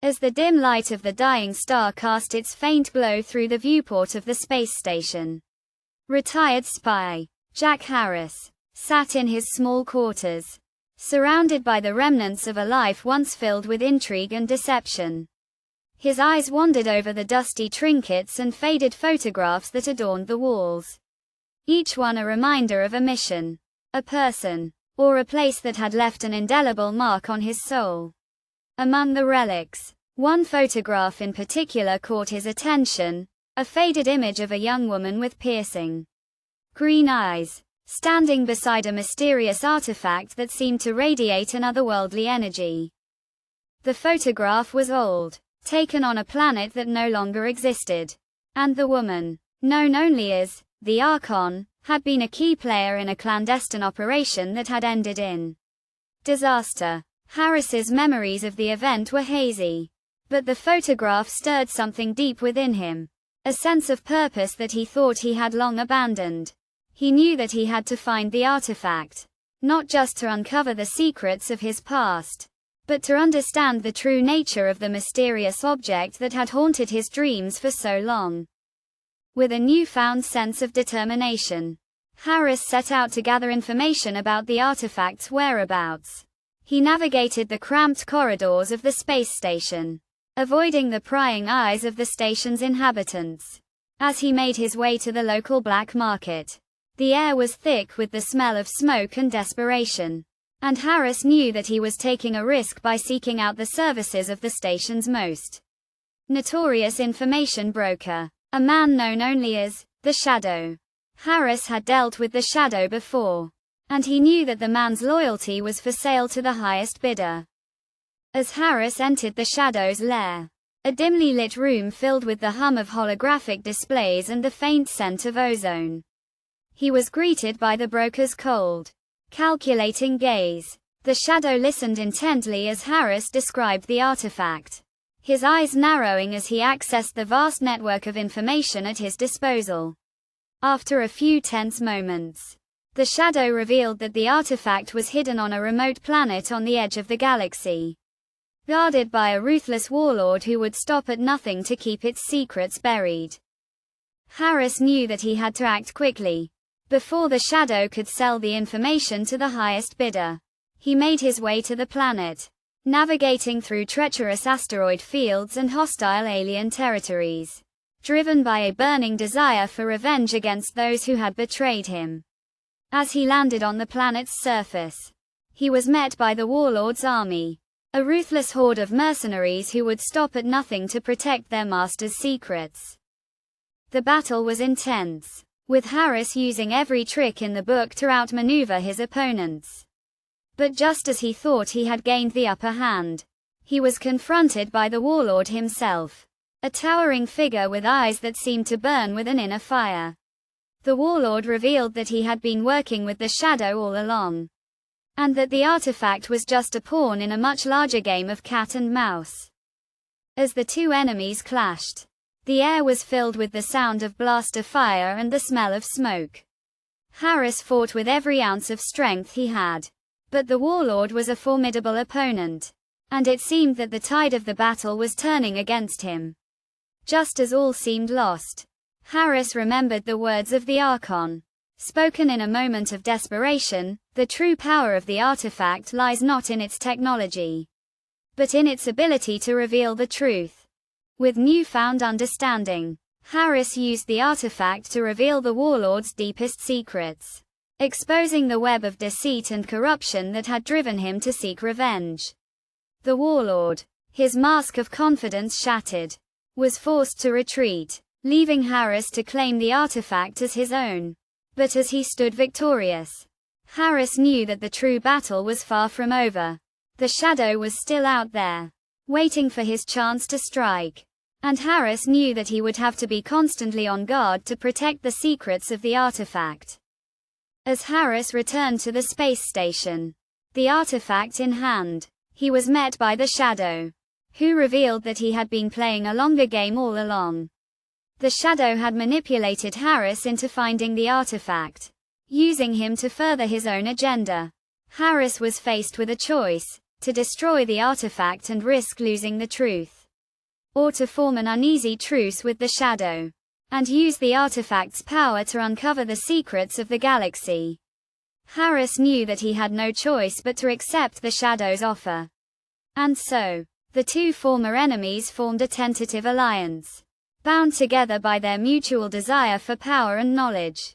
As the dim light of the dying star cast its faint glow through the viewport of the space station. Retired spy Jack Harris sat in his small quarters, surrounded by the remnants of a life once filled with intrigue and deception. His eyes wandered over the dusty trinkets and faded photographs that adorned the walls. Each one a reminder of a mission, a person, or a place that had left an indelible mark on his soul. Among the relics, one photograph in particular caught his attention, a faded image of a young woman with piercing green eyes, standing beside a mysterious artifact that seemed to radiate an otherworldly energy. The photograph was old, taken on a planet that no longer existed, and the woman, known only as the Archon, had been a key player in a clandestine operation that had ended in disaster. Harris's memories of the event were hazy, but the photograph stirred something deep within him, a sense of purpose that he thought he had long abandoned. He knew that he had to find the artifact, not just to uncover the secrets of his past, but to understand the true nature of the mysterious object that had haunted his dreams for so long. With a newfound sense of determination, Harris set out to gather information about the artifact's whereabouts. He navigated the cramped corridors of the space station, avoiding the prying eyes of the station's inhabitants. As he made his way to the local black market, the air was thick with the smell of smoke and desperation, and Harris knew that he was taking a risk by seeking out the services of the station's most notorious information broker, a man known only as the Shadow. Harris had dealt with the Shadow before, and he knew that the man's loyalty was for sale to the highest bidder. As Harris entered the Shadow's lair, a dimly lit room filled with the hum of holographic displays and the faint scent of ozone, he was greeted by the broker's cold, calculating gaze. The Shadow listened intently as Harris described the artifact, his eyes narrowing as he accessed the vast network of information at his disposal. After a few tense moments, the Shadow revealed that the artifact was hidden on a remote planet on the edge of the galaxy, guarded by a ruthless warlord who would stop at nothing to keep its secrets buried. Harris knew that he had to act quickly, before the Shadow could sell the information to the highest bidder. He made his way to the planet, navigating through treacherous asteroid fields and hostile alien territories, driven by a burning desire for revenge against those who had betrayed him. As he landed on the planet's surface, he was met by the warlords' army, a ruthless horde of mercenaries who would stop at nothing to protect their master's secrets. The battle was intense, with Harris using every trick in the book to outmaneuver his opponents. But just as he thought he had gained the upper hand, he was confronted by the warlord himself, a towering figure with eyes that seemed to burn with an inner fire. The warlord revealed that he had been working with the Shadow all along, and that the artifact was just a pawn in a much larger game of cat and mouse. As the two enemies clashed, the air was filled with the sound of blaster fire and the smell of smoke. Harris fought with every ounce of strength he had, but the warlord was a formidable opponent, and it seemed that the tide of the battle was turning against him. Just as all seemed lost, Harris remembered the words of the Archon, spoken in a moment of desperation: the true power of the artifact lies not in its technology, but in its ability to reveal the truth. With newfound understanding, Harris used the artifact to reveal the warlord's deepest secrets, exposing the web of deceit and corruption that had driven him to seek revenge. The warlord, his mask of confidence shattered, was forced to retreat, leaving Harris to claim the artifact as his own. But as he stood victorious, Harris knew that the true battle was far from over. The Shadow was still out there, waiting for his chance to strike. And Harris knew that he would have to be constantly on guard to protect the secrets of the artifact. As Harris returned to the space station, the artifact in hand, he was met by the Shadow, who revealed that he had been playing a longer game all along. The Shadow had manipulated Harris into finding the artifact, using him to further his own agenda. Harris was faced with a choice: to destroy the artifact and risk losing the truth, or to form an uneasy truce with the shadow, and use the artifact's power to uncover the secrets of the galaxy. Harris knew that he had no choice but to accept the shadow's offer. And so, the two former enemies formed a tentative alliance, bound together by their mutual desire for power and knowledge.